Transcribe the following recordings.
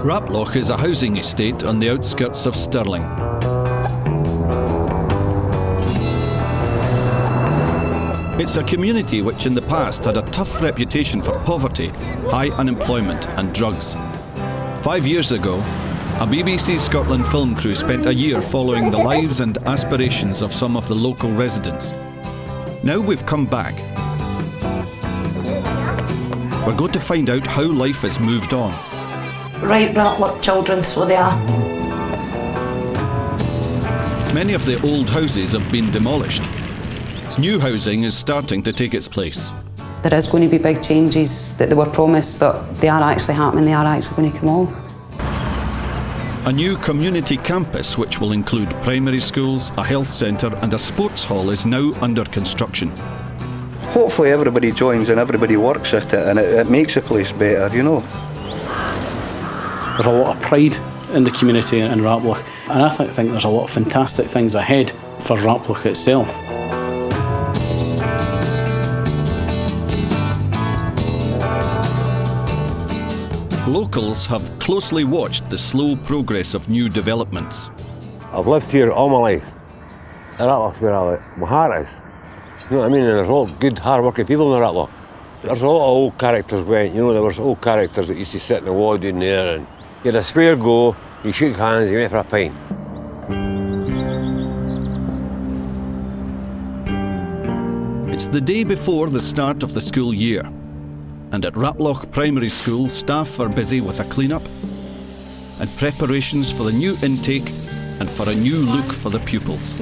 Raploch is a housing estate on the outskirts of Stirling. It's a community which in the past had a tough reputation for poverty, high unemployment and drugs. 5 years ago, a BBC Scotland film crew spent a year following the lives and aspirations of some of the local residents. Now we've come back. We're going to find out how life has moved on. Right, Raploch children, so they are. Many of the old houses have been demolished. New housing is starting to take its place. There is going to be big changes that they were promised, but they are actually happening, they are actually going to come off. A new community campus which will include primary schools, a health centre and a sports hall is now under construction. Hopefully everybody joins and everybody works at it and it makes the place better, you know. There's a lot of pride in the community in Raploch, and I think there's a lot of fantastic things ahead for Raploch itself. Locals have closely watched the slow progress of new developments. I've lived here all my life. And Raploch's where my heart is. You know what I mean? And there's a lot of good, hard-working people in Raploch. There's a lot of old characters went, you know, there was old characters that used to sit in the ward in there and you had a square go, you shook hands, you went for a pint. It's the day before the start of the school year. And at Raploch Primary School, staff are busy with a clean-up and preparations for the new intake and for a new look for the pupils.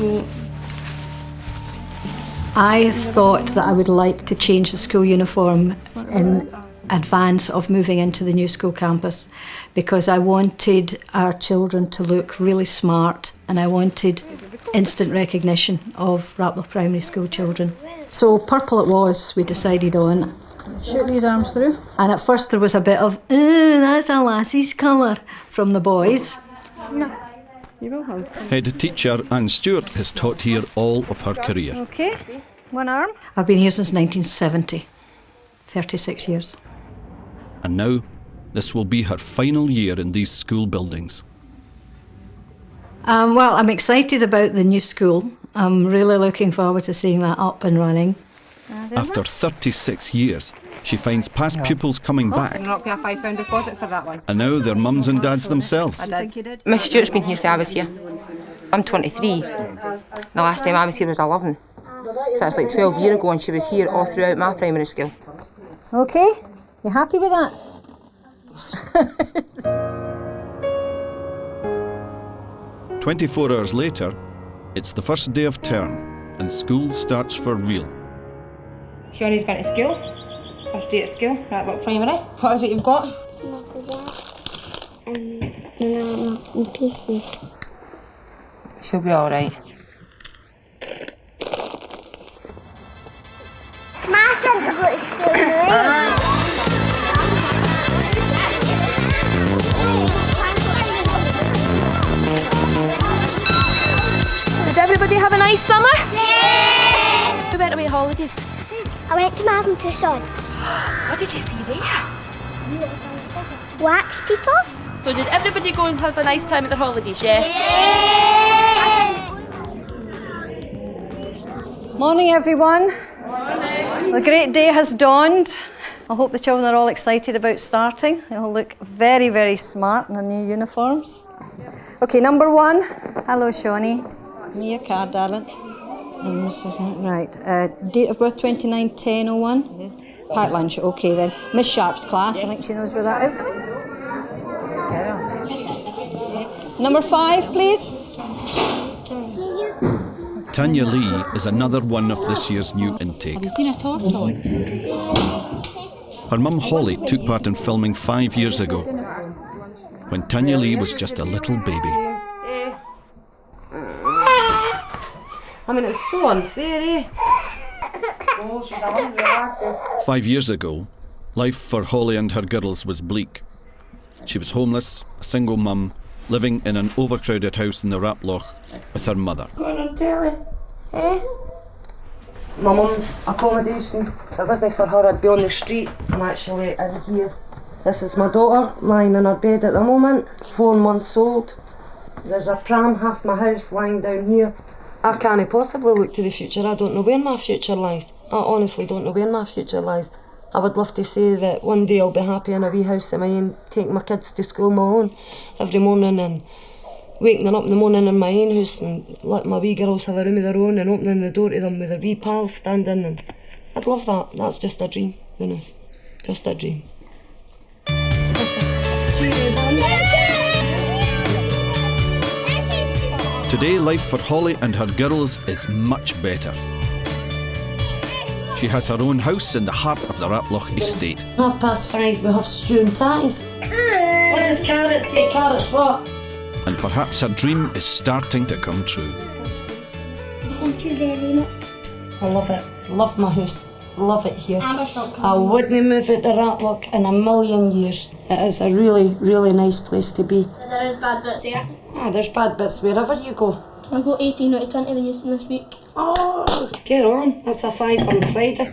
I thought that I would like to change the school uniform in advance of moving into the new school campus because I wanted our children to look really smart and I wanted instant recognition of Raploch Primary School children. So purple it was, we decided on. Shoot these arms through. And at first there was a bit of, that's a lassie's colour from the boys. No, you will have. Head teacher Anne Stewart has taught here all of her career. Okay, one arm. I've been here since 1970, 36 years. And now, this will be her final year in these school buildings. Well, I'm excited about the new school. I'm really looking forward to seeing that up and running. After 36 years, she finds past pupils coming back. Can not pay a £5 deposit for that one. And now they're mums and dads themselves. I did. Miss Stewart's been here since I was here. I'm 23. The last time I was here was 11. So that's like 12 years ago and she was here all throughout my primary school. Okay, you happy with that? 24 hours later, it's the first day of term and school starts for real. Shawnee's going to school. First day at school, Raploch Primary. What is it you've got? And pieces. She'll be alright. Did everybody have a nice summer? Yeah! Who went away on holidays? I went to Marvin Tussauds. What did you see there? Wax people. So did everybody go and have a nice time at their holidays, yeah? Morning, everyone. Morning. A great day has dawned. I hope the children are all excited about starting. They all look very, very smart in their new uniforms. Okay, number 1. Hello, Shawnee. Give me your card, darling. Right, date of birth 29/10/01. Packed lunch, okay then. Miss Sharp's class, I think she knows where that is. Number 5, please. Tanya Lee is another one of this year's new intake. Have you seen a tortoise? Her mum Holly took part in filming 5 years ago, when Tanya Lee was just a little baby. I mean, it's so unfair, eh? 5 years ago, life for Holly and her girls was bleak. She was homeless, a single mum, living in an overcrowded house in the Raploch with her mother. Going on telly, eh? My mum's accommodation, if it wasn't for her, I'd be on the street. I'm actually in here This is my daughter lying in her bed at the moment, 4 months old. There's a pram half my house lying down here. I can't possibly look to the future. I don't know where my future lies. I honestly don't know where my future lies. I would love to say that one day I'll be happy in a wee house of my own, take my kids to school my own every morning, and waking them up in the morning in my own house and let my wee girls have a room of their own and opening the door to them with their wee pals standing. And I'd love that. That's just a dream, you know, just a dream. Today, life for Holly and her girls is much better. She has her own house in the heart of the Raploch estate. 5:30, we have stew and tatties. What is carrots? Get carrots what? And perhaps her dream is starting to come true. Thank you very much. I love it. Love my house. Love it here. I wouldn't move out to Raploch in a million years. It is a really, really nice place to be. There is bad bits here. There's bad bits wherever you go. I got 18 out of 20 the youth this week. Oh, get on. That's a 5 on Friday.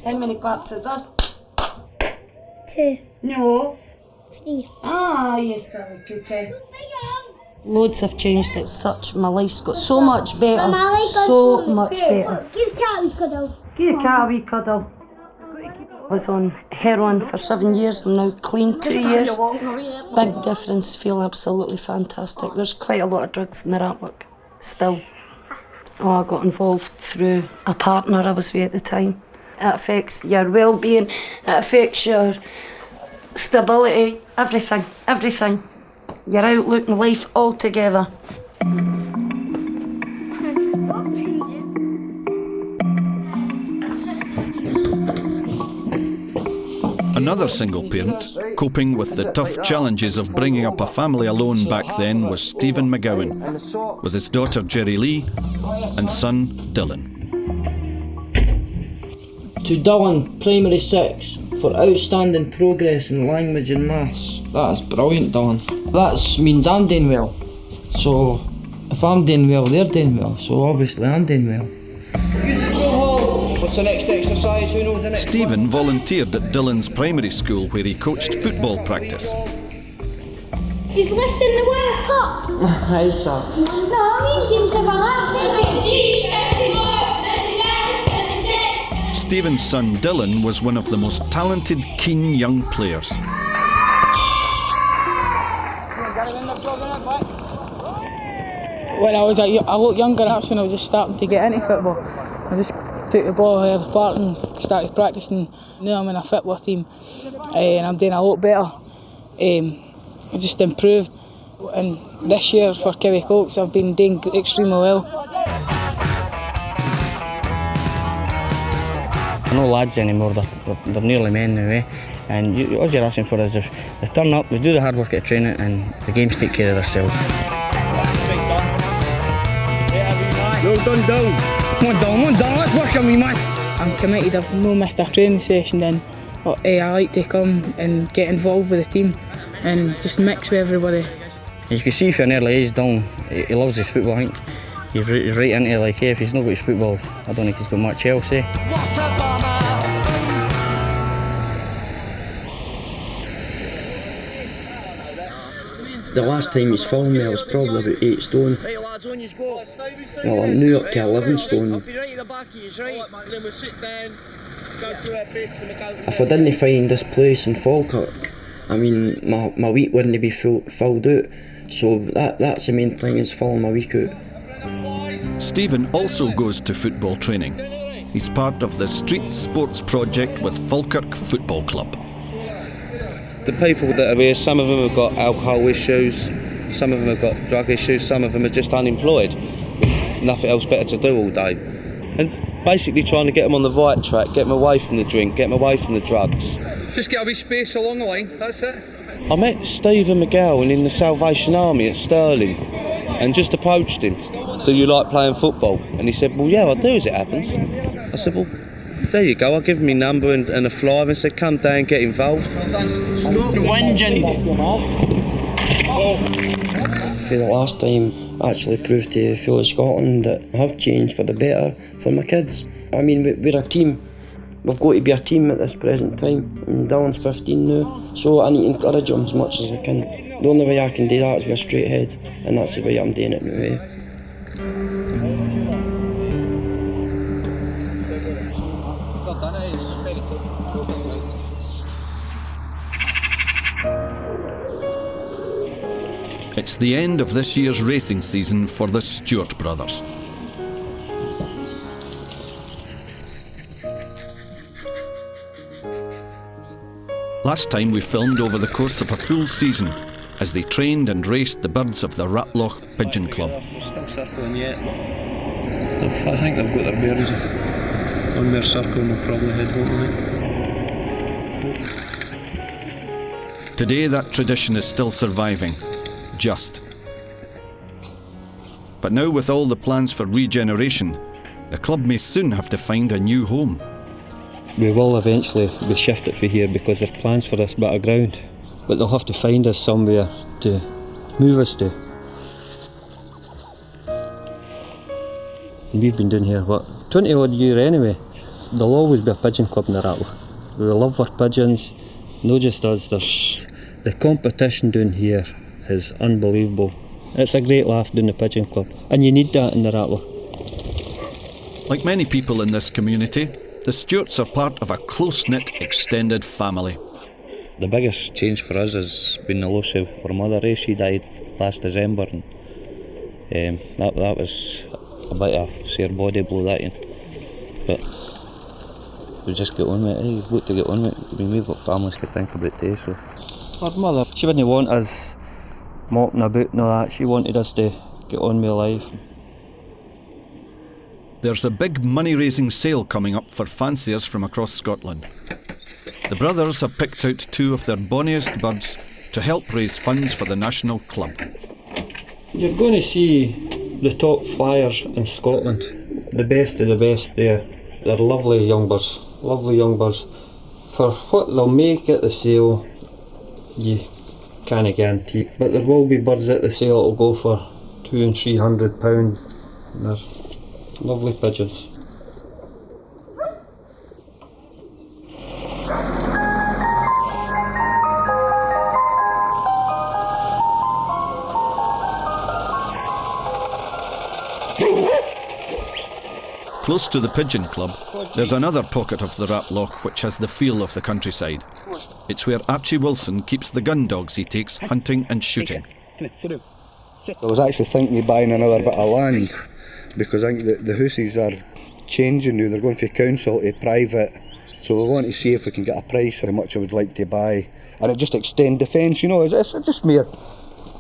How many claps is this? 2. No. 3. You silly cookie. Loads have changed. My life's got so much better. So much better. Give the cat a wee cuddle. Give the cat a wee cuddle. I was on heroin for 7 years. I'm now clean 2 years. Big difference. Feel absolutely fantastic. There's quite a lot of drugs in the Raploch still. I got involved through a partner I was with at the time. It affects your well-being. It affects your stability. Everything. Everything. Your outlook in life altogether. Another single parent, coping with the tough challenges of bringing up a family alone back then, was Stephen McGowan, with his daughter Jerry Lee and son Dillon. To Dillon Primary 6 for outstanding progress in language and maths. That's brilliant, Dillon. That means I'm doing well. So if I'm doing well, they're doing well. So obviously I'm doing well. What's the next exercise? Who knows the next Stephen volunteered at Dillon's primary school where he coached football practice. He's lifting the work up. Hi, sir. No, he's going to Stephen's son Dillon was one of the most talented Kean young players. When I was a lot younger, that's when I was just starting to get into football. I just took the ball out of the park and started practicing. Now I'm in a football team and I'm doing a lot better. I just improved, and this year for Kiwi Colts I've been doing extremely well. They're no lads anymore, they're nearly men now, eh? And all you're asking for is if they turn up, they do the hard work at training, and the games take care of themselves. Well done, Dillon. Come on, Dillon, let's work on me, man. I'm committed, I've no missed a training session then. I like to come and get involved with the team and just mix with everybody. You can see from an early age, Dillon, he loves his football. I think he's right into it, like, if he's not got his football, I don't think he's got much else, eh? The last time he's filmed me I was probably about 8 stone. Well, I'm now up to 11 stone. If I didn't find this place in Falkirk, I mean, my week wouldn't be filled out. So that's the main thing, is filling my week out. Stephen also goes to football training. He's part of the street sports project with Falkirk Football Club. The people that are here, some of them have got alcohol issues, some of them have got drug issues, some of them are just unemployed, with nothing else better to do all day. And basically trying to get them on the right track, get them away from the drink, get them away from the drugs. Just get a wee space along the line, that's it. I met Stephen McGowan in the Salvation Army at Stirling and just approached him. Do you like playing football? And he said, well, yeah, I do, as it happens. I said, well, there you go. I gave him my number and a flyer and said, come down, get involved. For the last time, I actually proved to full Scotland that I have changed for the better for my kids. I mean, we're a team. We've got to be a team at this present time. And Dillon's 15 now, so I need to encourage him as much as I can. The only way I can do that is with a straight head, and that's the way I'm doing it now. It's the end of this year's racing season for the Stewart brothers. Last time we filmed over the course of a full season as they trained and raced the birds of the Raploch Pigeon Club. Still circling yet. I think they've got their bearings. One more circle and they'll probably head home, I think. Today that tradition is still surviving. Just. But now with all the plans for regeneration, the club may soon have to find a new home. We will eventually be shifted from here because there's plans for this bit of ground. But they'll have to find us somewhere to move us to. And we've been doing here, 20 odd years anyway. There'll always be a pigeon club in the Raploch. We love our pigeons, not just us. The competition down here is unbelievable. It's a great laugh doing the pigeon club, and you need that in the Raploch. Like many people in this community, the Stewarts are part of a close-knit extended family. The biggest change for us has been the loss of our mother. She died last December, and that was a bit of a sore body blow, that in. But we just get on with it. You've got to get on with it. I mean, we've got families to think about too, so. Our mother, she wouldn't want us mopping about and all that. She wanted us to get on with life. There's a big money-raising sale coming up for fanciers from across Scotland. The brothers have picked out two of their bonniest birds to help raise funds for the national club. You're going to see the top flyers in Scotland, the best of the best there. They're lovely young birds, lovely young birds. For what they'll make at the sale, you can't guarantee. But there will be birds at the sale that'll go for £200 and £300. They're lovely pigeons. Close to the Pigeon Club, there's another pocket of the Raploch which has the feel of the countryside. It's where Archie Wilson keeps the gun dogs he takes hunting and shooting. I was actually thinking of buying another bit of land because I think the houses are changing now. They're going from council to private, so we want to see if we can get a price of how much I would like to buy, and it just extend the fence, you know. It's just more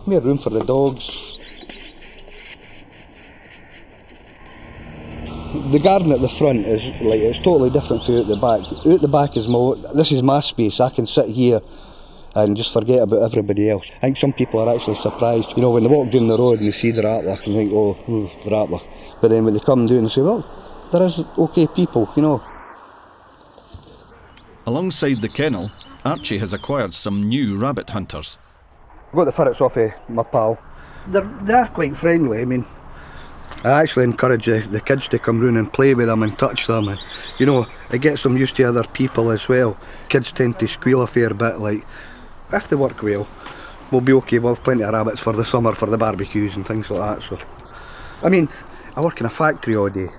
room for the dogs. The garden at the front is it's totally different from out the back. Out the back is this is my space. I can sit here and just forget about everybody else. I think some people are actually surprised, you know, when they walk down the road and they see the Raploch and think, oh, the Raploch. But then when they come down and say, well, there is okay people, you know. Alongside the kennel, Archie has acquired some new rabbit hunters. I got the ferrets off of my pal. They are quite friendly. I mean, I actually encourage the kids to come round and play with them and touch them, and you know, it gets them used to other people as well. Kids tend to squeal a fair bit, like, if they work well, we'll be okay. We'll have plenty of rabbits for the summer, for the barbecues and things like that. So, I mean, I work in a factory all day.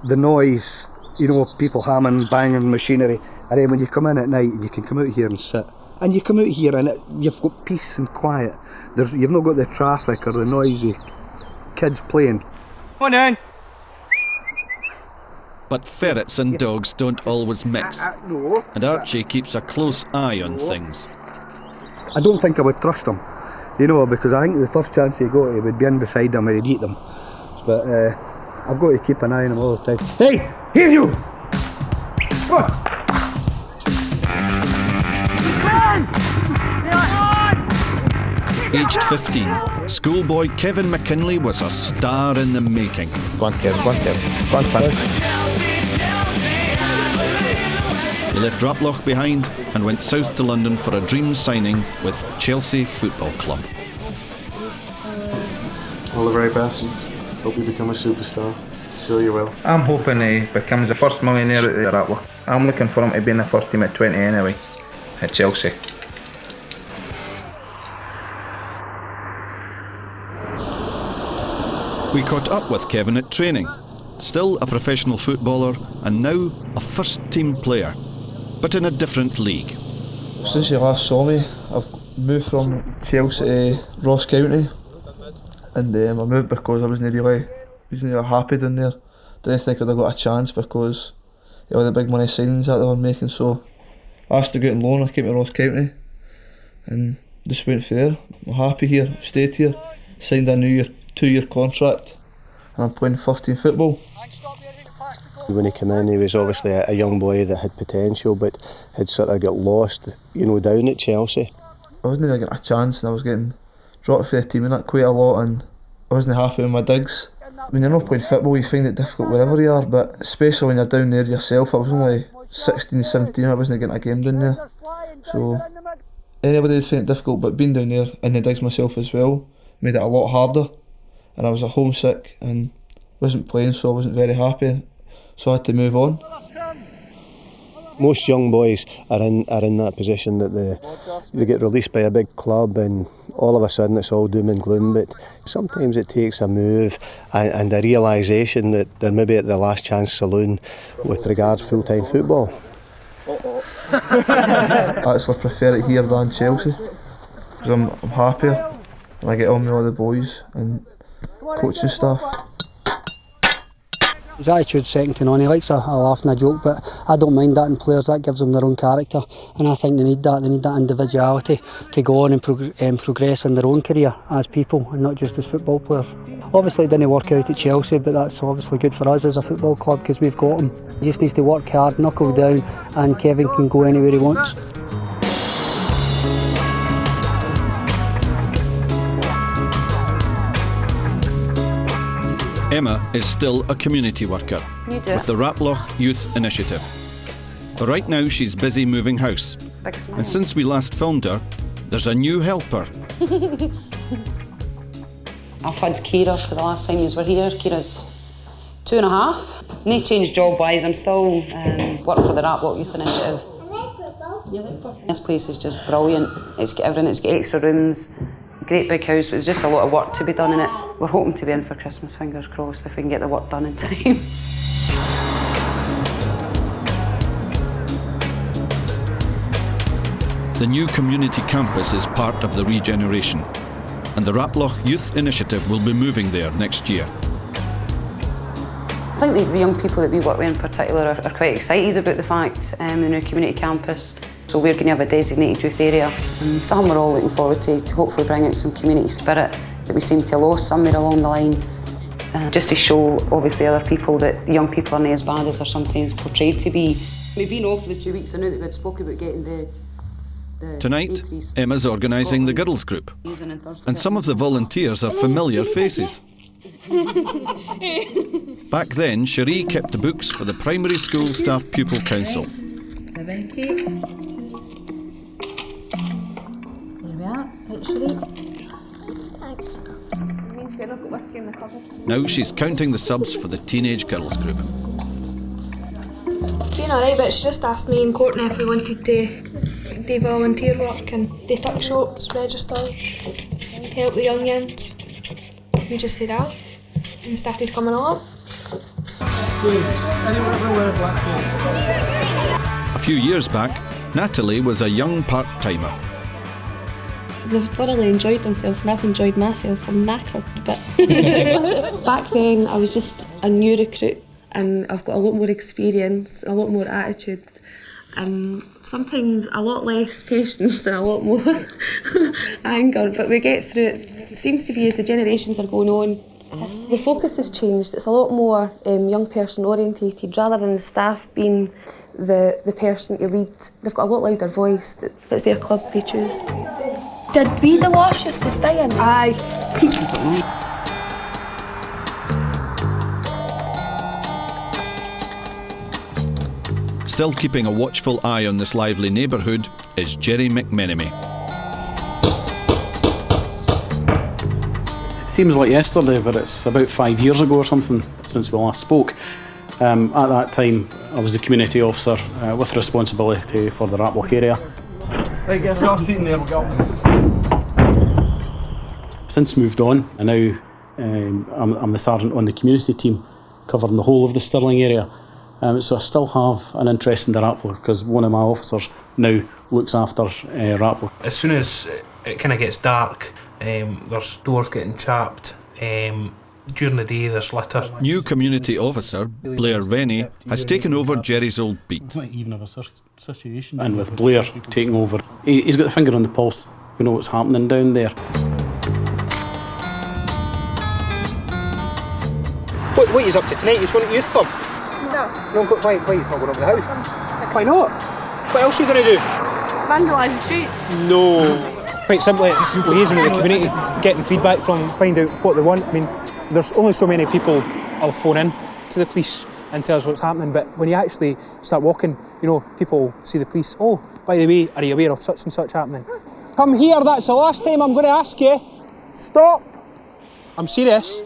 The noise, you know, people hammering, banging machinery, and then when you come in at night, you can come out here and sit. And you come out here and you've got peace and quiet. You've not got the traffic or the noisy kids playing. Come on in. But ferrets and dogs don't always mix, and Archie keeps a close eye on things. I don't think I would trust them, you know, because I think the first chance he got, he would be in beside them and he'd eat them. But I've got to keep an eye on them all the time. Hey, here you! Come on! Aged 15, schoolboy Kevin McKinley was a star in the making. Go on, Kev, go on, Kev. Go on, finish. He left Raploch behind and went south to London for a dream signing with Chelsea Football Club. All the very best. Hope you become a superstar. sure you will. I'm hoping he becomes the first millionaire at Raploch. I'm looking for him to be in the first team at 20 anyway, at Chelsea. We caught up with Kevin at training, still a professional footballer and now a first-team player, but in a different league. Since you last saw me, I've moved from Chelsea to Ross County, and I moved because I wasn't really happy down there. Didn't think I'd have got a chance because of all the big money signings that they were making, so I asked to go out on loan. I came to Ross County and just went for there. I'm happy here, I've stayed here, signed a new 2-year contract, and I'm playing first team football. When he came in, he was obviously a young boy that had potential, but had sort of got lost, down at Chelsea. I wasn't really getting a chance, and I was getting dropped for the team and that quite a lot, and I wasn't happy with my digs. When you're not playing football, you find it difficult wherever you are, but especially when you're down there yourself. I was only 16, 17, I wasn't getting a game down there. So anybody would find it difficult, but being down there in the digs myself as well made it a lot harder. And I was homesick and wasn't playing, so I wasn't very happy. So I had to move on. Most young boys are in that position that they get released by a big club and all of a sudden it's all doom and gloom, but sometimes it takes a move and a realisation that they're maybe at the last chance saloon with regards full-time football. I actually prefer it here than Chelsea because I'm happier and I get on with all the boys and coaching staff. His attitude's second to none. He likes a laugh and a joke, but I don't mind that in players. That gives them their own character, and I think they need that. They need that individuality to go on and progress in their own career as people and not just as football players. Obviously it didn't work out at Chelsea, but that's obviously good for us as a football club because we've got him. He just needs to work hard, knuckle down, and Kevin can go anywhere he wants. Emma is still a community worker with the Raploch Youth Initiative. But right now she's busy moving house. And since we last filmed her, there's a new helper. I've had Kira for the last time you were here. Kira's 2.5. No change job-wise, I'm still working for the Raploch Youth Initiative. This place is just brilliant. It's got everything, it's got extra rooms, great big house, but there's just a lot of work to be done in it. We're hoping to be in for Christmas, fingers crossed, if we can get the work done in time. The new community campus is part of the regeneration, and the Raploch Youth Initiative will be moving there next year. I think the young people that we work with in particular are quite excited about the fact the new community campus. So we're going to have a designated youth area. And some we're all looking forward to hopefully bring out some community spirit that we seem to have lost somewhere along the line. Just to show obviously other people that the young people are not as bad as they're sometimes portrayed to be. We've been off for the 2 weeks. I know that we had spoken about getting the Tonight, Emma's organising the girls group, and some of the volunteers are familiar faces. Back then, Cherie kept the books for the primary school staff pupil council. There we are. Right, Cherie. Thanks. Now she's counting the subs for the teenage girls group. It's been alright, but she just asked me and Courtney if we wanted to do volunteer work and do tuck shops, register, help the young ones. We just said aye and started coming along. A few years back, Natalie was a young part-timer. They've thoroughly enjoyed themselves and I've enjoyed myself. I'm knackered a bit. Back then I was just a new recruit and I've got a lot more experience, a lot more attitude, and sometimes a lot less patience and a lot more anger, but we get through it. It seems to be as the generations are going on, the focus has changed. It's a lot more young person orientated rather than the staff being the person to lead. They've got a lot louder voice, but it's their club they choose. Did we the wash used to stay in? Aye. Still keeping a watchful eye on this lively neighbourhood is Jerry McMenemy. Seems like yesterday, but it's about 5 years ago or something since we last spoke. At that time, I was the community officer with responsibility for the Raploch area. Right, get yourself seating there, we'll go. Since moved on, and now I'm the sergeant on the community team, covering the whole of the Stirling area. So I still have an interest in the Raploch because one of my officers now looks after Raploch. As soon as it kind of gets dark, there's doors getting chapped. During the day there's litter. New community officer Blair Rennie has taken over Jerry's old beat. Even of a situation. And with Blair taking over, he's got the finger on the pulse. We know what's happening down there. What are you up to tonight? You're going to youth club? No. Why he's not going up to the house? Why not? What else are you going to do? Vandalise the streets. No. Quite simply, it's liaising with the community, getting feedback from, find out what they want. I mean, there's only so many people I'll phone in to the police and tell us what's happening, but when you actually start walking, you know, people see the police. Oh, by the way, are you aware of such and such happening? Come here, that's the last time I'm going to ask you. Stop! I'm serious.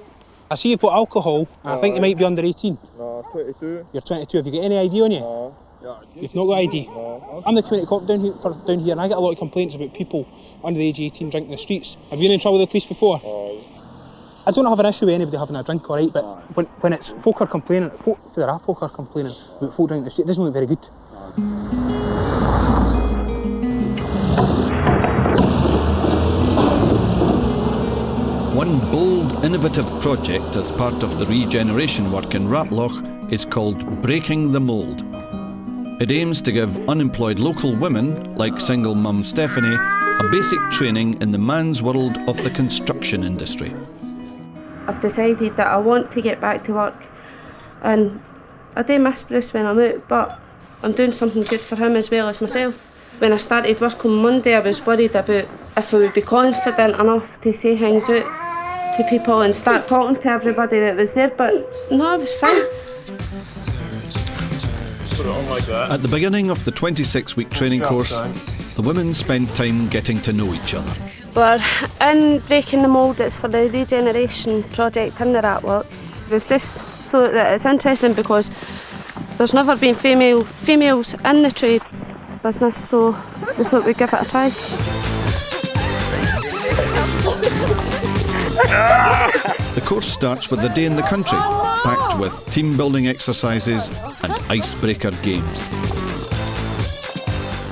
I see you've got alcohol, and I think you might be under 18. No, 22. You're 22. Have you got any ID on you? No. You've not got ID? No. I'm the community cop down here, and I get a lot of complaints about people under the age of 18 drinking in the streets. Have you been in trouble with the police before? I don't have an issue with anybody having a drink, alright, but when it's folk are complaining, folk for the Raploch are complaining about folk drinking in the street, it doesn't look very good. One bold, innovative project as part of the regeneration work in Raploch is called Breaking the Mould. It aims to give unemployed local women, like single mum Stephanie, a basic training in the man's world of the construction industry. I've decided that I want to get back to work, and I do miss Bruce when I'm out, but I'm doing something good for him as well as myself. When I started work on Monday, I was worried about if I would be confident enough to say things out to people and start talking to everybody that was there, but no, I was fine. At the beginning of the 26-week training course, the women spend time getting to know each other. We're in Breaking the Mould. It's for the regeneration project in the Raploch. We've just thought that it's interesting because there's never been females in the trades business, so we thought we'd give it a try. The course starts with a day in the country, packed with team-building exercises and icebreaker games.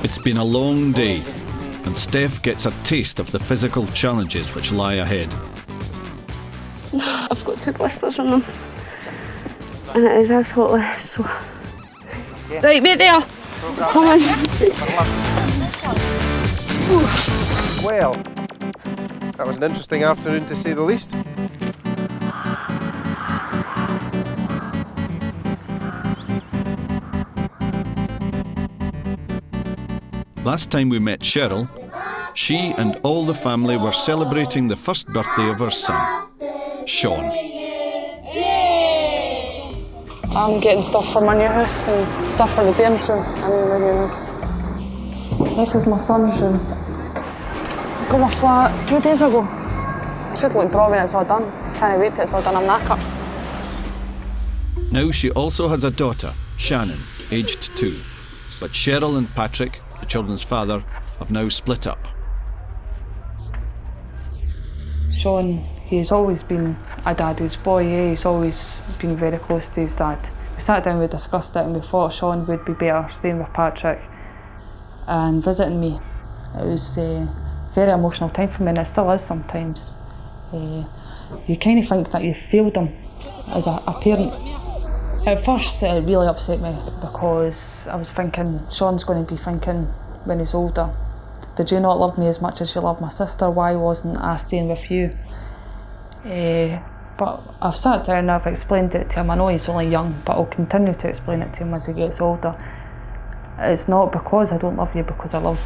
It's been a long day, and Steph gets a taste of the physical challenges which lie ahead. I've got 2 blisters on them, and it is absolutely so... Right, wait there! Come on! Well, that was an interesting afternoon to say the least. Last time we met Cheryl, she and all the family were celebrating the first birthday of her son, Sean. I'm getting stuff for my new house and stuff for the parents' room and the new house. This is my son's room. Got my flat 2 days ago. Should look bra when it's all done. Can't wait till it's all done, I'm knackered. Now she also has a daughter, Shannon, aged 2. But Cheryl and Patrick, the children's father, have now split up. Sean, he's always been a daddy's boy, he's always been very close to his dad. We sat down, we discussed it, and we thought Sean would be better staying with Patrick and visiting me. It was a very emotional time for me, and it still is sometimes. You kind of think that you've failed him as a parent. At first it really upset me because I was thinking, Sean's going to be thinking when he's older, did you not love me as much as you love my sister? Why wasn't I staying with you? But I've sat down and I've explained it to him. I know he's only young, but I'll continue to explain it to him as he gets older. It's not because I don't love you, because I love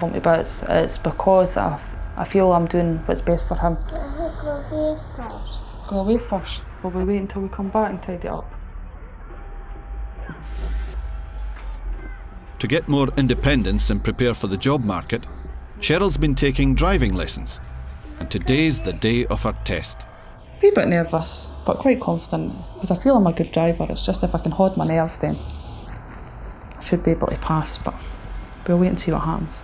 him to bits. It's because I feel I'm doing what's best for him. Go away first. Will we wait until we come back and tidy it up? To get more independence and prepare for the job market, Cheryl's been taking driving lessons. and today's the day of her test. A wee bit nervous, but quite confident, because I feel I'm a good driver. It's just if I can hold my nerve, then I should be able to pass, but we'll wait and see what happens.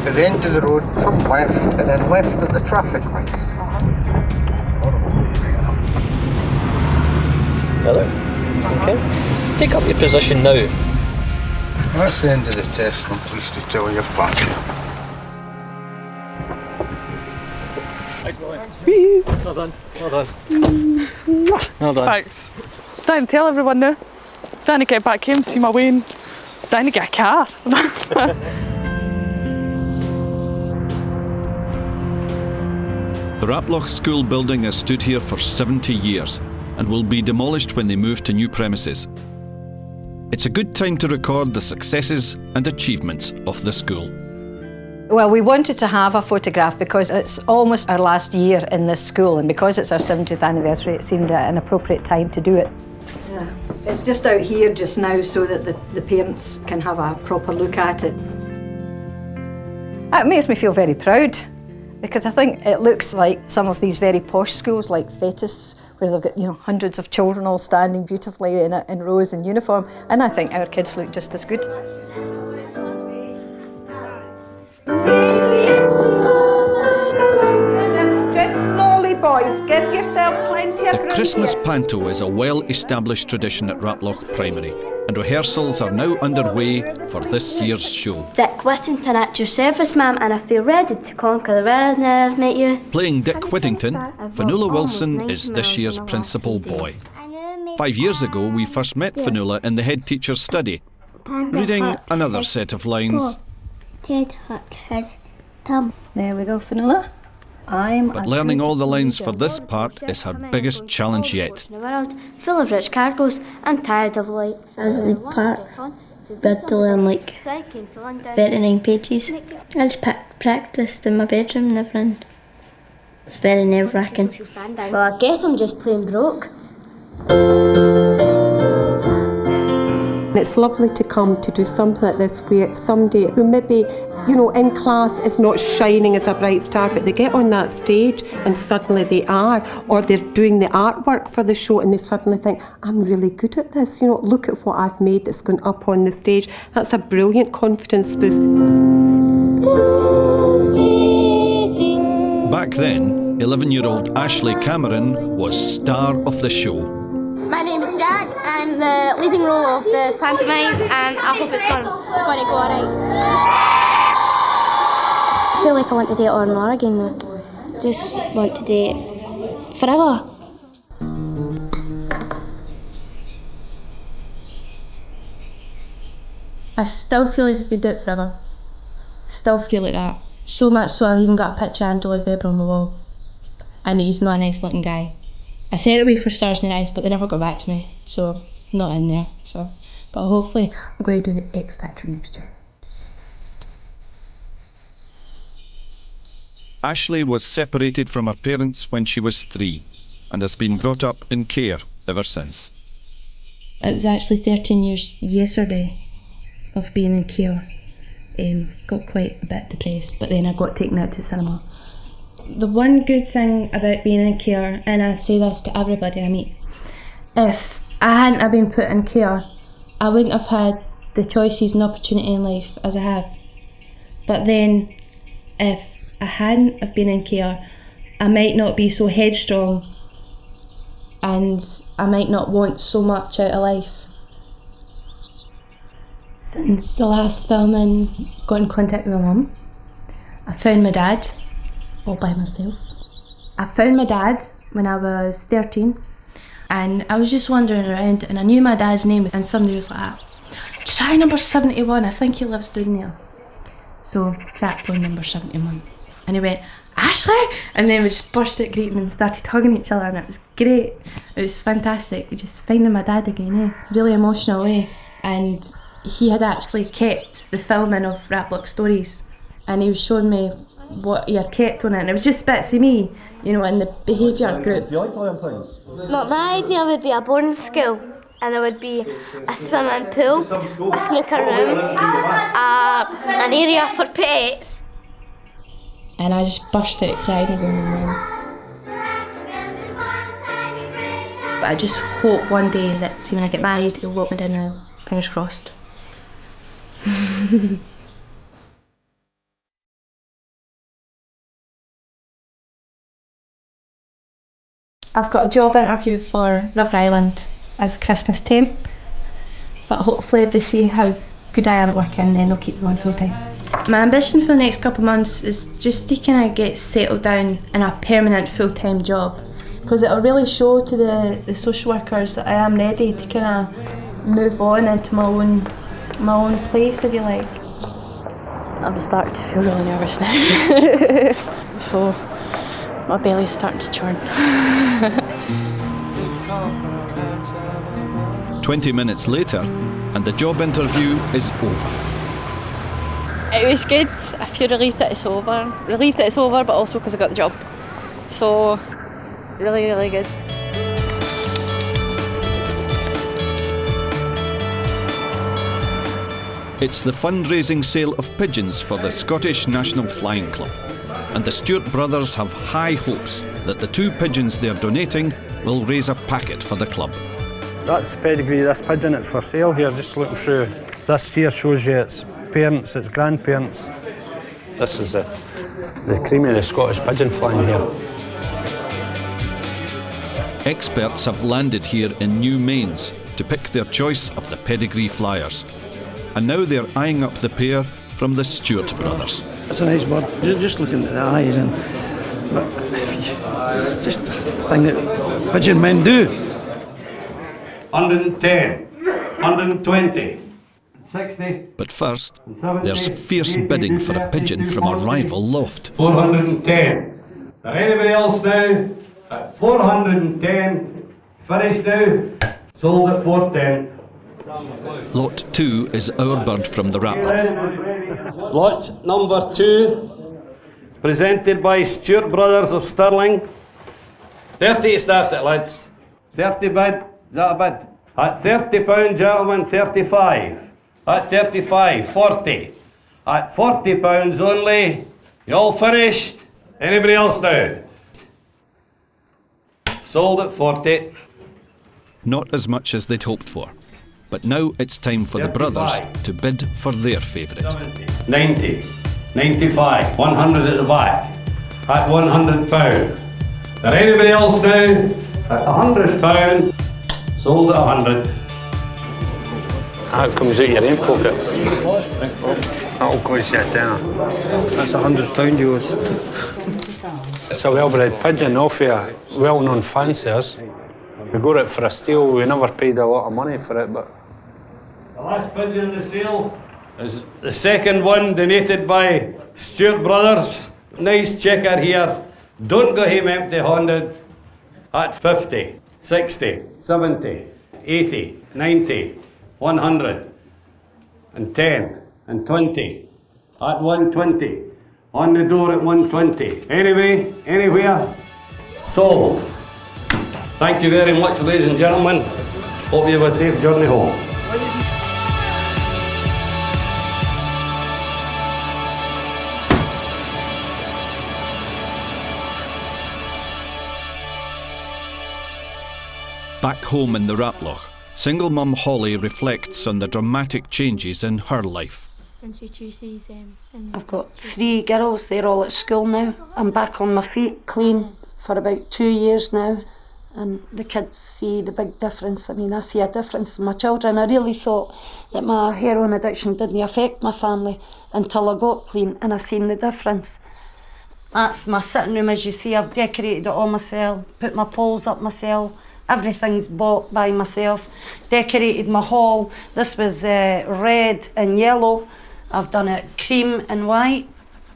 At the end of the road, turn left, and then left at the traffic lights. Hello. Okay. Take up your position now. That's the end of the test. I'm pleased to tell you I've passed. Well done. Well done. Well done. Thanks. Don't tell everyone now. Trying to get back home, see my way, and trying to get a car. The Raploch School building has stood here for 70 years and will be demolished when they move to new premises. It's a good time to record the successes and achievements of the school. Well, we wanted to have a photograph because it's almost our last year in this school, and because it's our 70th anniversary, it seemed an appropriate time to do it. Yeah. It's just out here just now so that the parents can have a proper look at it. It makes me feel very proud, because I think it looks like some of these very posh schools like Fetus, where they've got hundreds of children all standing beautifully in rows in uniform, and I think our kids look just as good. Just slowly, boys. Give yourself plenty of room. The Christmas panto is a well-established tradition at Raploch Primary, and rehearsals are now underway for this year's show. Dick Whittington at your service, ma'am, and I feel ready to conquer the world now I've met you. Playing Dick Whittington, Fionnuala Wilson is this year's principal boy. 5 years ago, we first met Fionnuala in the head teacher's study, reading another set of lines. Head hook his thumb. There we go, Fionnuala. But learning all the lines for this part is her biggest challenge yet. In a world full of rich cargoes, I'm tired of like Fizzly Park. Bid to learn like 39 pages. I just practiced in my bedroom, never end. It's very nerve-wracking. Well, I guess I'm just plain broke. It's lovely to come to do something like this where somebody who maybe, in class is not shining as a bright star, but they get on that stage and suddenly they are, or they're doing the artwork for the show and they suddenly think, I'm really good at this, look at what I've made that's going up on the stage. That's a brilliant confidence boost. Back then, 11-year-old Ashley Cameron was star of the show. My name is Jack. I'm the leading role of the pantomime, and I hope it's going to go alright. I feel like I want to date Laura again though. Just want to date forever. I still feel like I could do it forever. Still feel like that. So much so I've even got a picture of Angela Weber on the wall. And he's not a nice looking guy. I sent it away for Stars in the Eyes, but they never got back to me, so not in there. But hopefully I'm going to do the X Factor next year. Ashley was separated from her parents when she was 3 and has been brought up in care ever since. It was actually 13 years yesterday of being in care. Got quite a bit depressed, but then I got taken out to cinema. The one good thing about being in care, and I say this to everybody I meet, if I hadn't have been put in care, I wouldn't have had the choices and opportunity in life as I have. But then, if I hadn't have been in care, I might not be so headstrong and I might not want so much out of life. Since the last filming, got in contact with my mum. I found my dad. All by myself. I found my dad when I was 13 and I was just wandering around and I knew my dad's name and somebody was like, try number 71, I think he lives down there. So tracked on number 71 and he went, Ashley! And then we just burst out greeting and started hugging each other and it was great. It was fantastic. We just finding my dad again, really emotional way. And he had actually kept the filming of Raploch Stories and he was showing me what he had kept on it, and it was just bits of me, in the behaviour group. Do you like to learn things? Not my idea would be a boarding school, and there would be a swimming pool, a snooker room, an area for pets. And I just burst out crying again and then. But I just hope one day that, see, when I get married, he'll walk me down the aisle. Fingers crossed. I've got a job interview for River Island as a Christmas temp, but hopefully if they see how good I am at working, then they'll keep me on full time. My ambition for the next couple of months is just to kind of get settled down in a permanent full-time job, because it'll really show to the social workers that I am ready to kind of move on into my own place, if you like. I'm starting to feel really nervous now. So my belly's starting to churn. 20 minutes later, and the job interview is over. It was good. I feel relieved that it's over. Relieved that it's over, but also because I got the job. So, really, really good. It's the fundraising sale of pigeons for the Scottish National Flying Club, and the Stewart brothers have high hopes that the 2 pigeons they're donating will raise a packet for the club. That's the pedigree of this pigeon. It's for sale here, just looking through. This here shows you its parents, its grandparents. This is the cream of the Scottish pigeon flying here. Experts have landed here in New Mains to pick their choice of the pedigree flyers. And now they're eyeing up the pair from the Stewart brothers. It's a nice bird, just looking at the eyes, and it's just a thing that pigeon men do. 110, 120, 60. But first, there's fierce bidding for a pigeon from a rival loft. 410. Are anybody else now? At 410. Finished now. Sold at 410. Lot 2 is our bird from the Raploch. Lot number 2, presented by Stewart Brothers of Stirling. 30 to start it, lads. 30 bid. Is that a bid? At £30, gentlemen, 35. At 35, 40. At £40 only. You all finished? Anybody else now? Sold at 40. Not as much as they'd hoped for. But now it's time for the brothers to bid for their favourite. 90, 95, 100 at the back. At £100. Are anybody else now? At £100. Sold at 100. That comes out your own pocket. That'll cost you a tenner. That's £100 yours. It's a well-bred pigeon off here, well-known fanciers. We got it for a steal. We never paid a lot of money for it, but the last pigeon in the sale is the second one donated by Stewart Brothers. Nice checker here. Don't go home empty-handed. At 50, 60, 70, 80, 90, 100, and 10, and 20. At 120. On the door at 120. Anyway, anywhere, sold. Thank you very much, ladies and gentlemen. Hope you have a safe journey home. Back home in the Raploch, single mum Holly reflects on the dramatic changes in her life. I've got 3 girls, they're all at school now. I'm back on my feet, clean, for about 2 years now. And the kids see the big difference. I mean, I see a difference in my children. I really thought that my heroin addiction didn't affect my family until I got clean and I seen the difference. That's my sitting room, as you see. I've decorated it all myself, put my poles up myself. Everything's bought by myself. Decorated my hall. This was red and yellow. I've done it cream and white.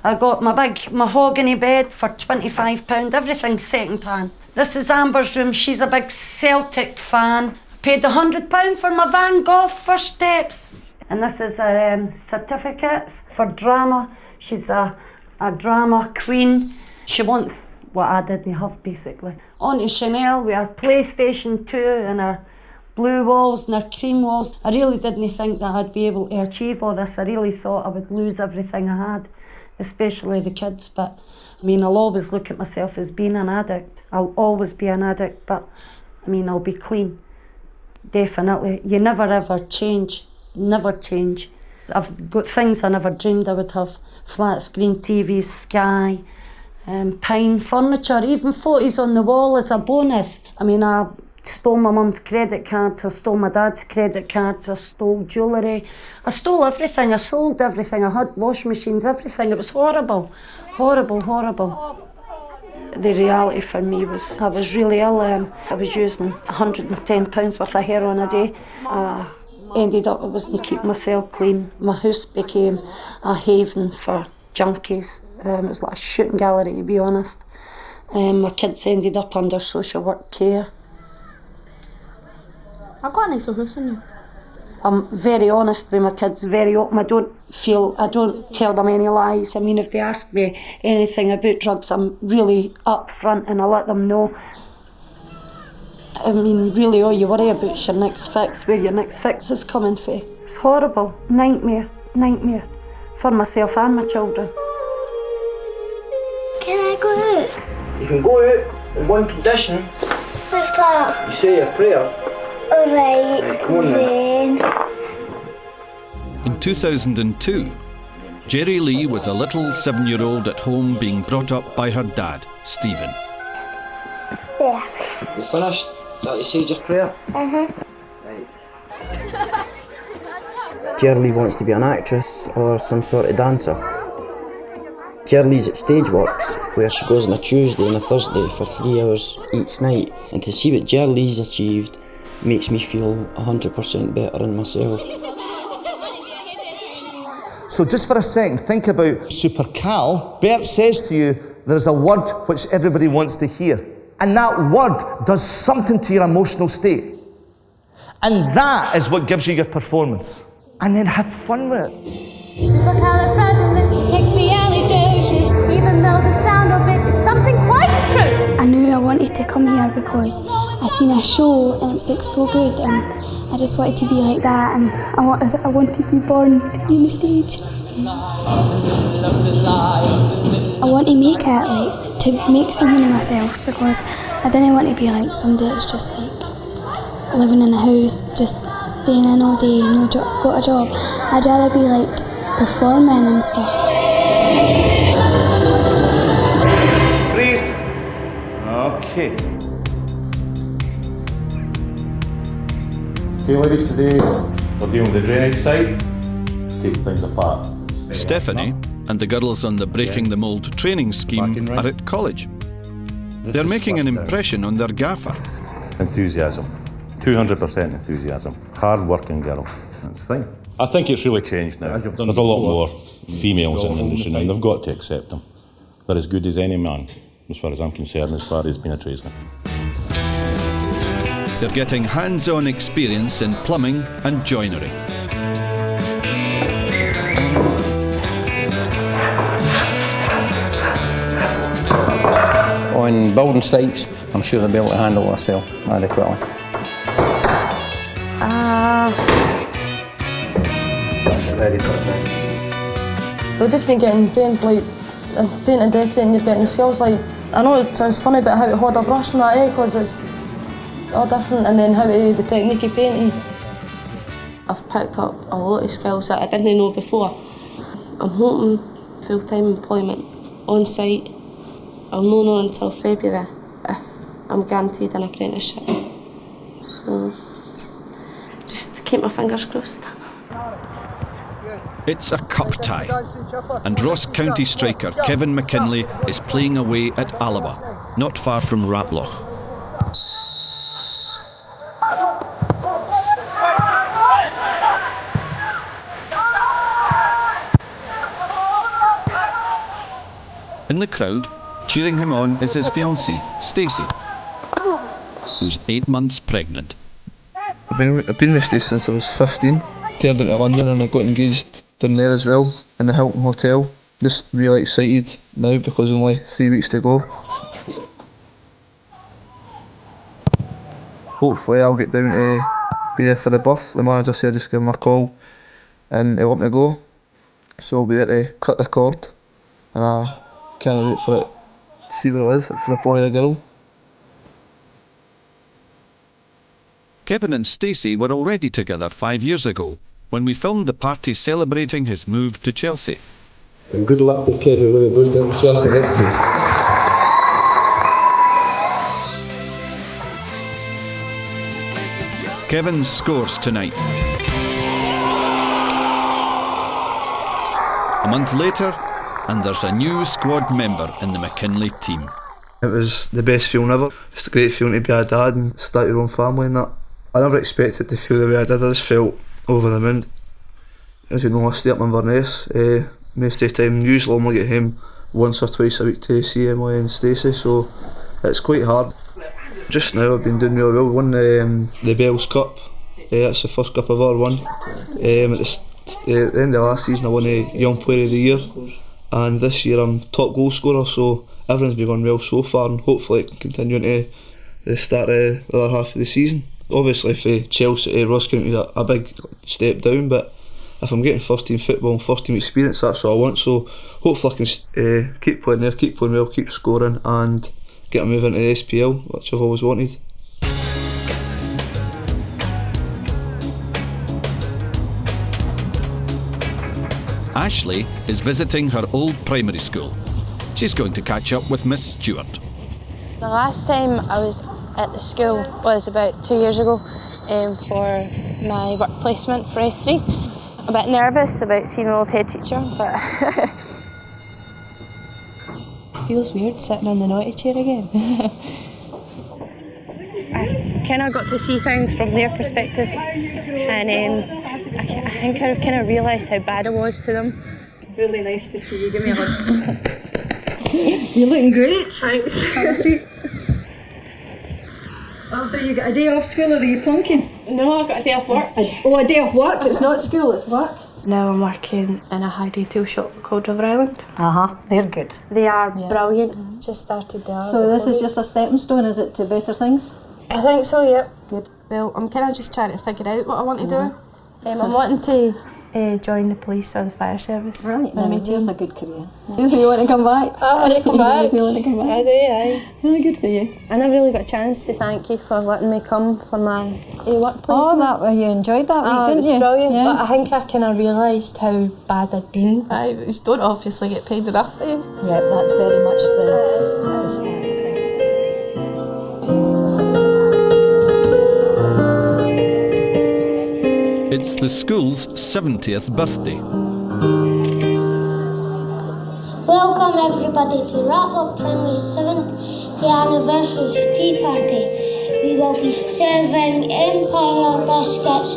I got my big mahogany bed for £25. Everything's second hand. This is Amber's room. She's a big Celtic fan. Paid £100 for my Van Gogh first steps. And this is her certificates for drama. She's a drama queen. She wants what I didn't have, basically. On to Chanel with her PlayStation 2 and her blue walls and their cream walls. I really didn't think that I'd be able to achieve all this. I really thought I would lose everything I had, especially the kids. But I mean, I'll always look at myself as being an addict. I'll always be an addict, but I mean, I'll be clean. Definitely. You never ever change. Never change. I've got things I never dreamed I would have. Flat screen TVs, Sky, pine furniture, even photos on the wall as a bonus. I mean, I stole my mum's credit cards, I stole my dad's credit cards, I stole jewellery. I stole everything, I sold everything. I had washing machines, everything. It was horrible. Horrible, horrible. The reality for me was I was really ill. I was using £110 worth of heroin a day. Ended up I wasn't keeping myself clean. My house became a haven for junkies. It was like a shooting gallery, to be honest. My kids ended up under social work care. I've got a nice little house in you. I'm very honest with my kids, very open. I don't tell them any lies. I mean, if they ask me anything about drugs, I'm really upfront and I let them know. I mean, really all you worry about is your next fix, where your next fix is coming from. It's horrible, nightmare for myself and my children. Can I go out? You can go out on one condition. What's that? You say a prayer. Alright, come on then. In 2002, Jerry Lee was a little 7-year-old at home being brought up by her dad, Stephen. Yeah. You finished? That you said your prayer? Jerry Lee wants to be an actress or some sort of dancer. Jerry Lee's at Stageworks, where she goes on a Tuesday and a Thursday for 3 hours each night. And to see what Jerry Lee's achieved makes me feel 100% better in myself. So just for a second, think about supercal. Bert says to you, there's a word which everybody wants to hear. And that word does something to your emotional state. And that is what gives you your performance. And then have fun with it. Supercalifragilisticexpialidocious, even though the sound of it is something quite atrocious. I knew I wanted to come here because I seen a show and it was like so good, and I just wanted to be like that, and I wanted to be born to be on the stage. I want to make it, like, to make something of myself, because I didn't want to be like somebody that's just like living in a house, just staying in all day, no got a job. I'd rather be like performing and stuff. Freeze. Okay. Okay, ladies, today we're dealing with the drainage side. Take things apart. Stephanie and the girls on the Breaking the Mould training scheme are at college. They're making an impression on their gaffer. Enthusiasm. 200% enthusiasm. Hard-working girl. That's fine. I think it's really changed now. There's a lot more females in the industry now, and they've got to accept them. They're as good as any man, as far as I'm concerned, as far as being a tradesman. They're getting hands-on experience in plumbing and joinery. On building sites, I'm sure they'll be able to handle themselves adequately. We've just been getting paint, like, paint and decorating, you're getting the skills, like, I know it sounds funny about how to hold a brush and that, because it's all different, and then how to the technique of painting. I've picked up a lot of skills that I didn't know before. I'm hoping full-time employment on site. I'll not know until February if I'm guaranteed an apprenticeship. So, just keep my fingers crossed. It's a cup tie, and Ross County striker Kevin McKinlay is playing away at Alaba, not far from Raploch. In the crowd, cheering him on is his fiancée, Stacey, who's 8 months pregnant. I've been with Stacey since I was 15. Turned into London and I got engaged down there as well, in the Hilton Hotel. Just really excited now because only 3 weeks to go. Hopefully I'll get down to be there for the birth. The manager said just give him a call and he let me go. So I'll be there to cut the cord and I can't wait for it to see what it is, for the boy or the girl. Kevin and Stacey were already together 5 years ago when we filmed the party celebrating his move to Chelsea. And good luck to Kevin when he goes down to Chelsea next week. Kevin scores tonight. A month later, and there's a new squad member in the McKinley team. It was the best feeling ever. It's a great feeling to be a dad and start your own family and that. I never expected to feel the way I did. I just felt over the moon. As you know, I stay up in Inverness most of the time. Usually I only get home once or twice a week to see Emily and Stacey, so it's quite hard. Just now I've been doing really well. We won the Bells Cup. That's the first cup I've ever won. At the end of last season I won the Young Player of the Year, and this year I'm top goal scorer, so everything's been going well so far and hopefully it can continue into the start of the other half of the season. Obviously for Chelsea to Ross County is a big step down, but if I'm getting first team football and first team experience, that's what I want, so hopefully I can keep playing there, keep playing well, keep scoring and get a move into the SPL, which I've always wanted. Ashley is visiting her old primary school. She's going to catch up with Miss Stewart. The last time I was at the school was about 2 years ago for my work placement for S3. A bit nervous about seeing my old head teacher, but feels weird sitting on the naughty chair again. I kind of got to see things from their perspective, and I think I kind of realised how bad I was to them. Really nice to see you. Give me a hug. You're looking great. Thanks. Have a seat. Oh, so you got a day off school or are you plunking? No, I got a day off work. Oh, a day off work? It's not school, it's work. Now I'm working in a high retail shop called River Island. They're good. They are brilliant. Just started there. So this is just a stepping stone, is it, to better things? I think so, yeah. Good. Well, I'm kind of just trying to figure out what I want to do. I'm wanting to join the police or the fire service. Right, now here's a good career. Do you want to come back? I want to come back. Do you want to come back? I do, aye. Oh, good for you. And I've really got a chance to thank you for letting me come for my work placement. Oh, you enjoyed that week, didn't you? It was brilliant, Yeah. but I think I kind of realised how bad I'd been. I just don't obviously get paid enough for you. Yeah, that's very much the It's the school's 70th birthday. Welcome everybody to Raploch Primary's 70th anniversary tea party. We will be serving Empire biscuits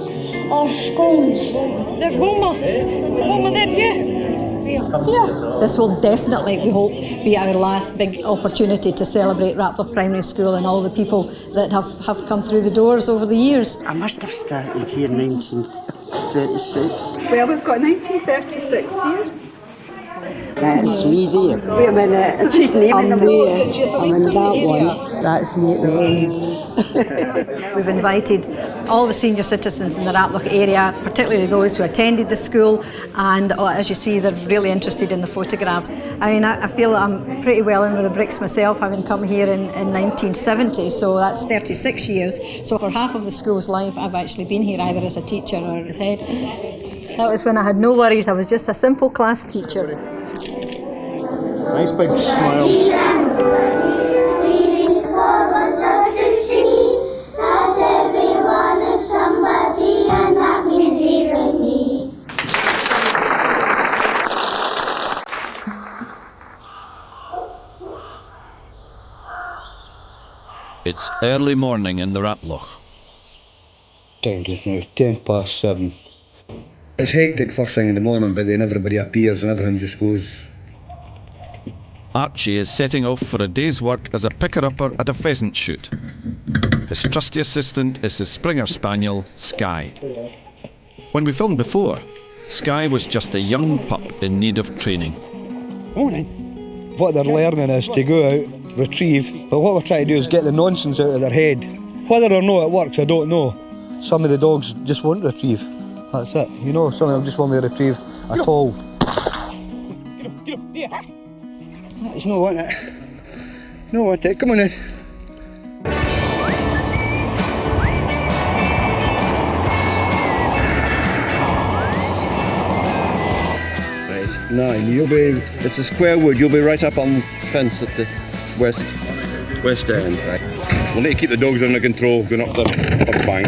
or scones. There's Wilma. Wilma, there, yeah. This will definitely, we hope, be our last big opportunity to celebrate Raploch Primary School and all the people that have come through the doors over the years. I must have started here in 1936. Well, we've got 1936 here. That's me there. Wait a minute, it's his name I'm in the there. I'm in that one. That's me at the end. We've invited all the senior citizens in the Raploch area, particularly those who attended the school, and as you see, they're really interested in the photographs. I mean, I feel I'm pretty well in with the bricks myself, having come here in 1970, so that's 36 years. So for half of the school's life, I've actually been here either as a teacher or as head. That was when I had no worries. I was just a simple class teacher. Nice big smile. It's early morning in the Raploch. Time just now, 7:10. It's hectic first thing in the morning, but then everybody appears and everything just goes. Archie is setting off for a day's work as a picker-upper at a pheasant shoot. His trusty assistant is his Springer Spaniel, Sky. When we filmed before, Sky was just a young pup in need of training. Morning. What they're learning is to go out, retrieve, but what we're trying to do is get the nonsense out of their head. Whether or not it works, I don't know. Some of the dogs just won't retrieve. That's it. You know, some of them just won't retrieve at all. He's not wanting it. No want it. Come on in. No, you'll be, it's a square wood, you'll be right up on the fence at the west end. Right. We'll need to keep the dogs under control, going up the bank.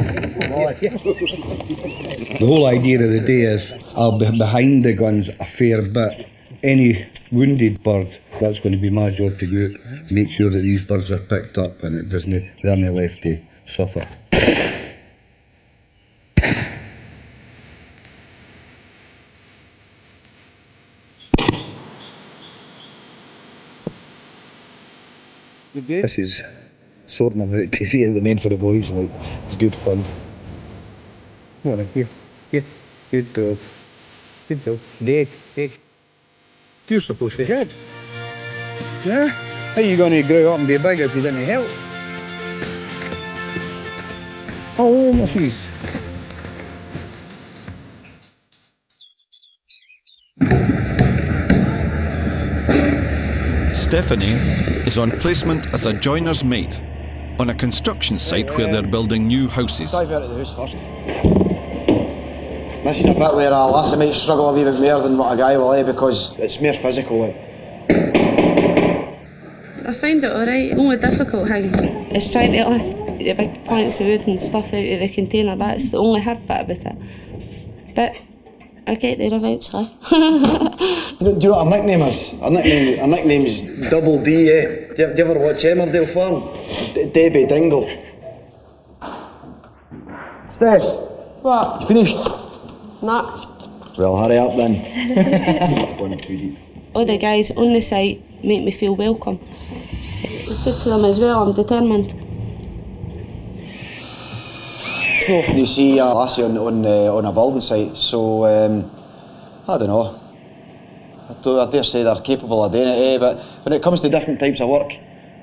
The whole idea of the day is, I'll be behind the guns a fair bit. Any wounded bird, that's going to be my job to go out, make sure that these birds are picked up and it doesn't, they're not left to suffer. This is sorting them out to see the men for the boys, like, it's good fun. Come on, here, good dog, Dead. You're supposed to head. Yeah? How are you going to grow up and be big if you didn't help? Oh, my feet. Stephanie is on placement as a joiner's mate on a construction site where they're building new houses. Dive out of the house first. This is a bit where a lassie might struggle a wee bit more than what a guy will, because it's more physical. Like. I find it alright. The only difficult thing is trying to lift the big planks of wood and stuff out of the container. That's the only hard bit about it. But I'll get there eventually. Do you know what our nickname is? Our nickname is Double D, eh? Do you ever watch Emmerdale Farm? Debbie Dingle. Steph! What? You finished? Nah. Well, hurry up then. Going too deep. All the guys on the site make me feel welcome. I said to them as well, I'm determined. It's not often you see a lassie on a building site, so I don't know. I dare say they're capable of doing it, eh? But when it comes to different types of work,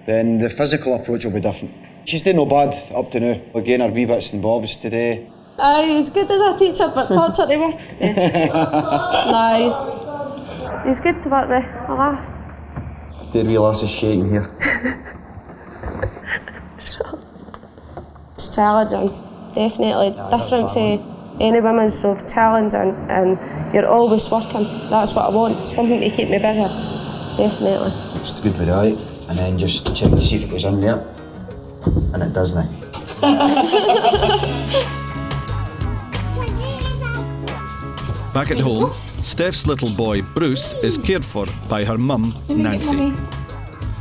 then the physical approach will be different. She's doing no bad up to now. We're getting her wee bits and bobs today. Aye, he's good as a teacher, but torture to work with. Nice. He's good to work with, I laugh. Dear wee lassie's shaking here. It's challenging, definitely. Different for any women's job, challenging, and you're always working. That's what I want, something to keep me busy, definitely. Just good with the eye, and then just check to see if it goes in there, and it does now. Back at home, Steph's little boy Bruce is cared for by her mum Nancy.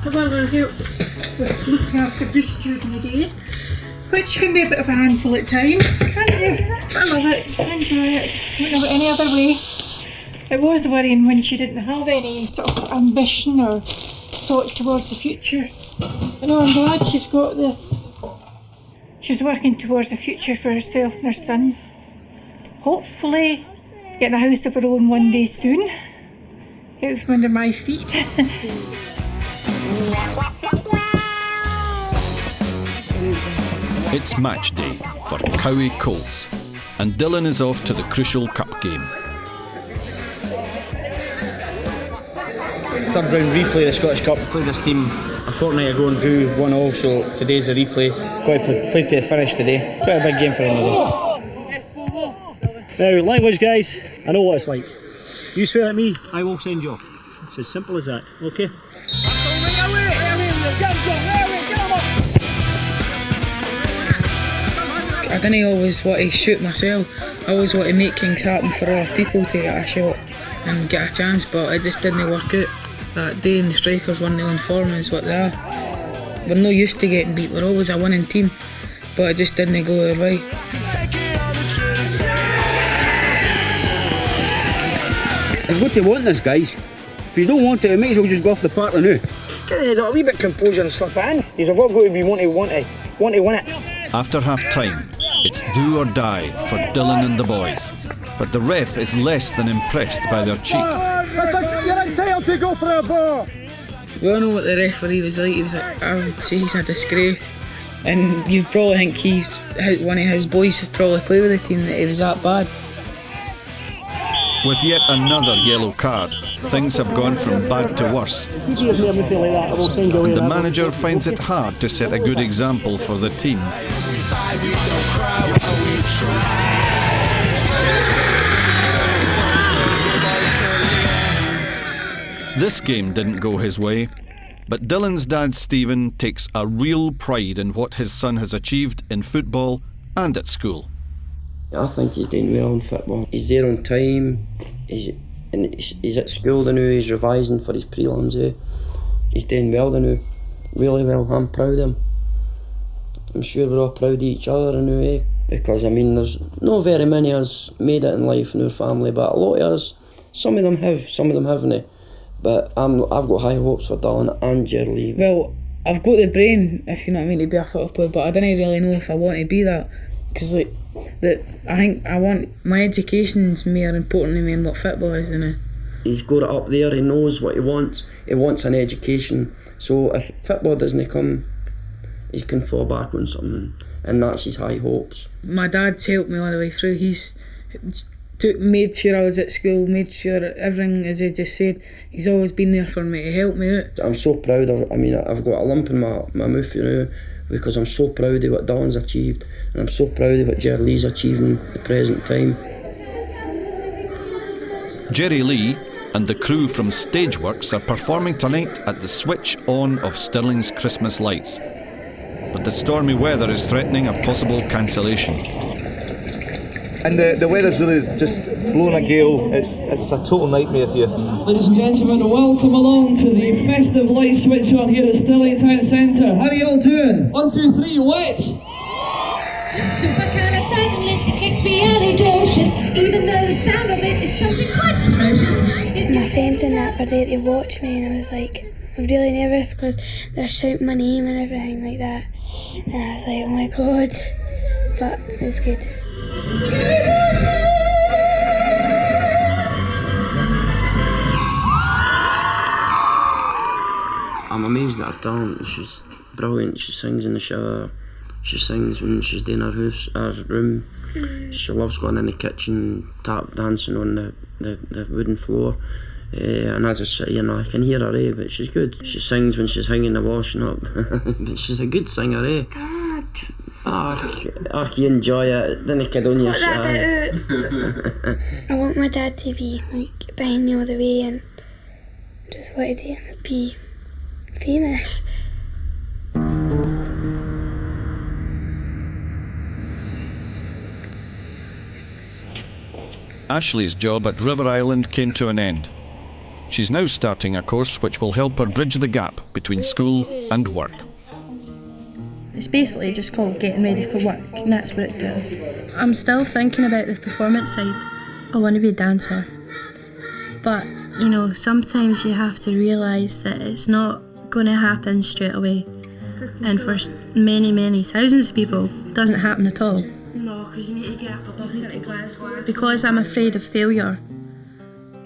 However, help with looking after Bruce during the day, which can be a bit of a handful at times, can't you? I love it, I enjoy it, don't know it any other way. It was worrying when she didn't have any sort of ambition or thought towards the future. But no, I'm glad she's got this. She's working towards a future for herself and her son. Hopefully getting a house of her own one day soon. Out from under my feet. It's match day for Cowie Colts, and Dillon is off to the crucial cup game. Third round replay of the Scottish Cup. Played this team a fortnight ago and drew 1-1, so today's the replay. Got to play to the finish today. Quite a big game for them today. Now, language guys, I know what it's like. You swear at me, I will send you off. It's as simple as that, okay? I didn't always want to shoot myself. I always want to make things happen for other people to get a shot and get a chance, but it just didn't work out. That day and the strikers weren't on form is what they are. We're not used to getting beat, we're always a winning team, but it just didn't go our way. You've got to want this, guys. If you don't want it, you might as well just go off the park now. Get the head up, a wee bit composure and slip it in. You've all got to be want to win it. After half-time, it's do or die for Dillon and the boys. But the ref is less than impressed by their cheek. You're entitled to go for a ball. We all know what the referee was like. He was like, I would say he's a disgrace. And you'd probably think one of his boys would probably play with the team, that he was that bad. With yet another yellow card, things have gone from bad to worse. And the manager finds it hard to set a good example for the team. This game didn't go his way, but Dillon's dad Stephen takes a real pride in what his son has achieved in football and at school. I think he's doing well in football. He's there on time, he's at school now, he's revising for his prelims. He's doing well now, really well. I'm proud of him. I'm sure we're all proud of each other now, because I mean there's not very many of us made it in life in our family, but a lot of us, some of them haven't. But I've got high hopes for Dillon and Jerry Lee. Well, I've got the brain, if you know what I mean, to be a football player, but I didn't really know if I want to be that. Because I think I want, my education's more important to me than what football is, isn't it? He's got it up there, he knows what he wants an education. So if football doesn't come, he can fall back on something, and that's his high hopes. My dad's helped me all the way through. He's made sure I was at school, made sure everything, as he just said, he's always been there for me to help me out. I'm so proud of, I've got a lump in my mouth, because I'm so proud of what Dillon's achieved, and I'm so proud of what Jerry Lee's achieving at the present time. Jerry Lee and the crew from Stageworks are performing tonight at the switch on of Stirling's Christmas lights. But the stormy weather is threatening a possible cancellation. And the weather's really just blowing a gale. It's a total nightmare here. Ladies and gentlemen, welcome along to the festive light switch on here at Stirling Town Centre. How are you all doing? 1, 2, 3, wet! Supercalifragilisticexpialidocious, even though the sound of it is something quite atrocious. My friends and that were there to watch me, and I was like, I'm really nervous because they're shouting my name and everything like that. And I was like, oh my god. But it was good. I'm amazed at her talent. She's brilliant. She sings in the shower. She sings when she's doing her room. She loves going in the kitchen, tap dancing on the wooden floor. And I just sit here and I can hear her, but she's good. She sings when she's hanging the washing up. But she's a good singer, God. Oh, you enjoy it. Then a kid on your shy. I want my dad to be like behind me all the way, and just wanted to be famous. Ashley's job at River Island came to an end. She's now starting a course which will help her bridge the gap between school and work. It's basically just called getting ready for work, and that's what it does. I'm still thinking about the performance side. I want to be a dancer. But, you know, sometimes you have to realise that it's not going to happen straight away. And for many, many thousands of people, it doesn't happen at all. No, because you need to get up a bus into Glasgow. Because I'm afraid of failure,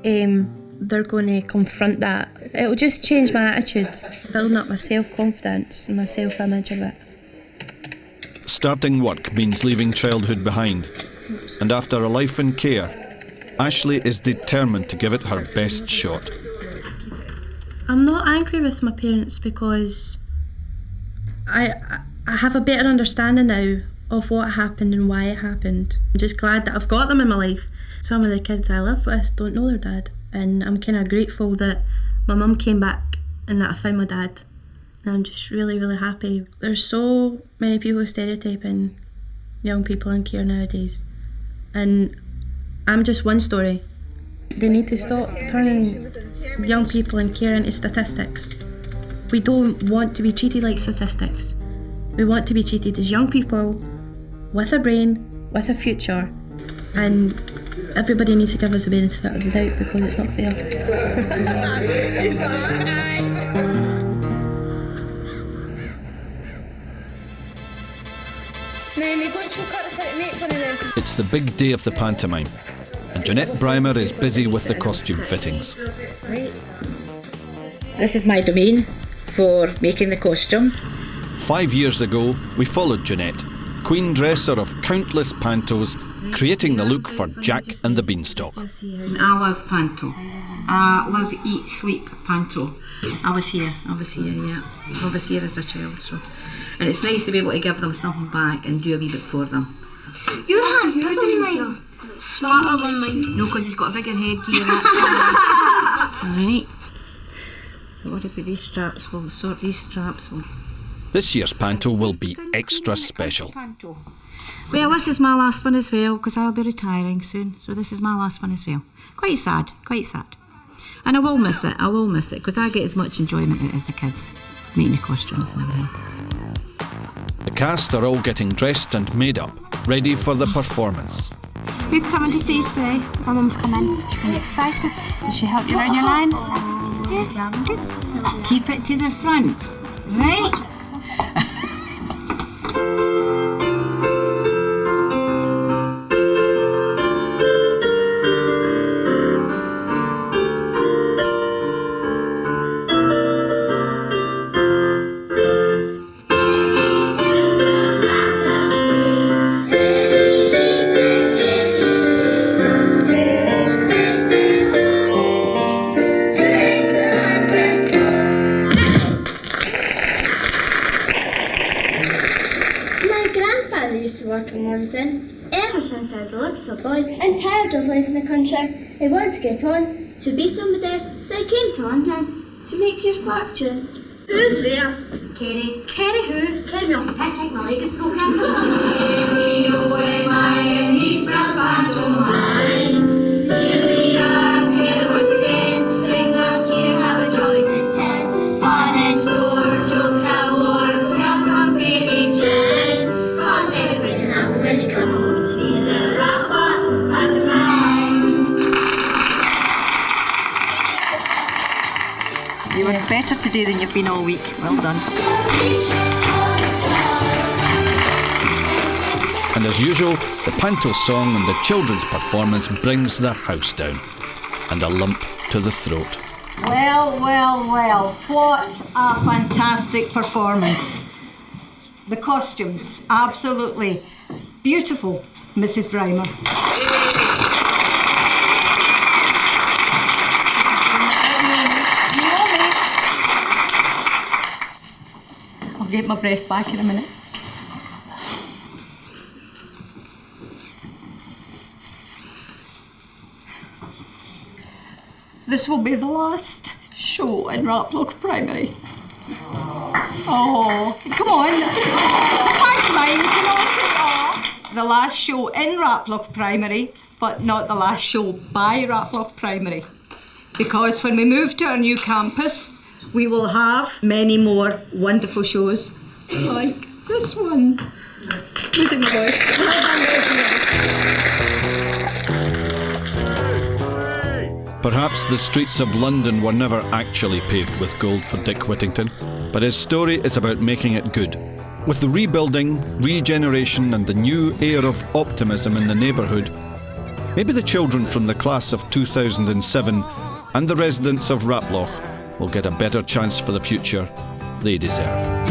they're going to confront that. It'll just change my attitude, building up my self-confidence and my self-image a bit. Starting work means leaving childhood behind. And after a life in care, Ashley is determined to give it her best shot. I'm not angry with my parents because I have a better understanding now of what happened and why it happened. I'm just glad that I've got them in my life. Some of the kids I live with don't know their dad, and I'm kind of grateful that my mum came back and that I found my dad. And I'm just really, really happy. There's so many people stereotyping young people in care nowadays, and I'm just one story. They need to stop turning young people in care into statistics. We don't want to be treated like statistics. We want to be treated as young people with a brain, with a future, and everybody needs to give us a benefit of the doubt because it's not fair. It's the big day of the pantomime, and Jeanette Brymer is busy with the costume fittings. This is my domain for making the costumes. 5 years ago, we followed Jeanette, queen dresser of countless pantos, creating the look for Jack and the Beanstalk. I love panto. I love eat, sleep panto. I was here, yeah. I was here as a child, so. And it's nice to be able to give them something back and do a wee bit for them. Your hand's bigger than mine. Smarter than mine. No, because he's got a bigger head to you, that's why. Alright. What about these straps? We'll sort these straps. This year's panto will be extra special. Well, this is my last one as well, because I'll be retiring soon. So this is my last one as well. Quite sad, quite sad. And I will miss it, because I get as much enjoyment out as the kids, making the costumes and everything. The cast are all getting dressed and made up, ready for the performance. Who's coming to see you today? My mum's coming. Are you excited? Did she help you learn your lines? Yeah, good. Keep it to the front, right? Ever since I was a little boy and tired of living in the country, I wanted to get on to be somebody, so I came to London to make your fortune. Who's there? Kerry. Kerry who? Kerry me off the pitch, like my leg is broken. Here we are together once again to sing, laugh, cheer, have a jolly good time. Fun and store, Jules tell Lawrence, well from Fairy Jen. Cause everything can happen when you come home to see the Raploch pantomime. You were better today than you've been all week. Well done. And as usual, the panto song and the children's performance brings the house down, and a lump to the throat. Well, what a fantastic performance. The costumes, absolutely beautiful, Mrs. Brimer. I'll get my breath back in a minute. This will be the last show in Raploch Primary. Oh, come on. The last show in Raploch Primary, but not the last show by Raploch Primary. Because when we move to our new campus, we will have many more wonderful shows, like this one. Losing my voice. Perhaps the streets of London were never actually paved with gold for Dick Whittington, but his story is about making it good. With the rebuilding, regeneration and the new air of optimism in the neighbourhood, maybe the children from the class of 2007 and the residents of Raploch will get a better chance for the future they deserve.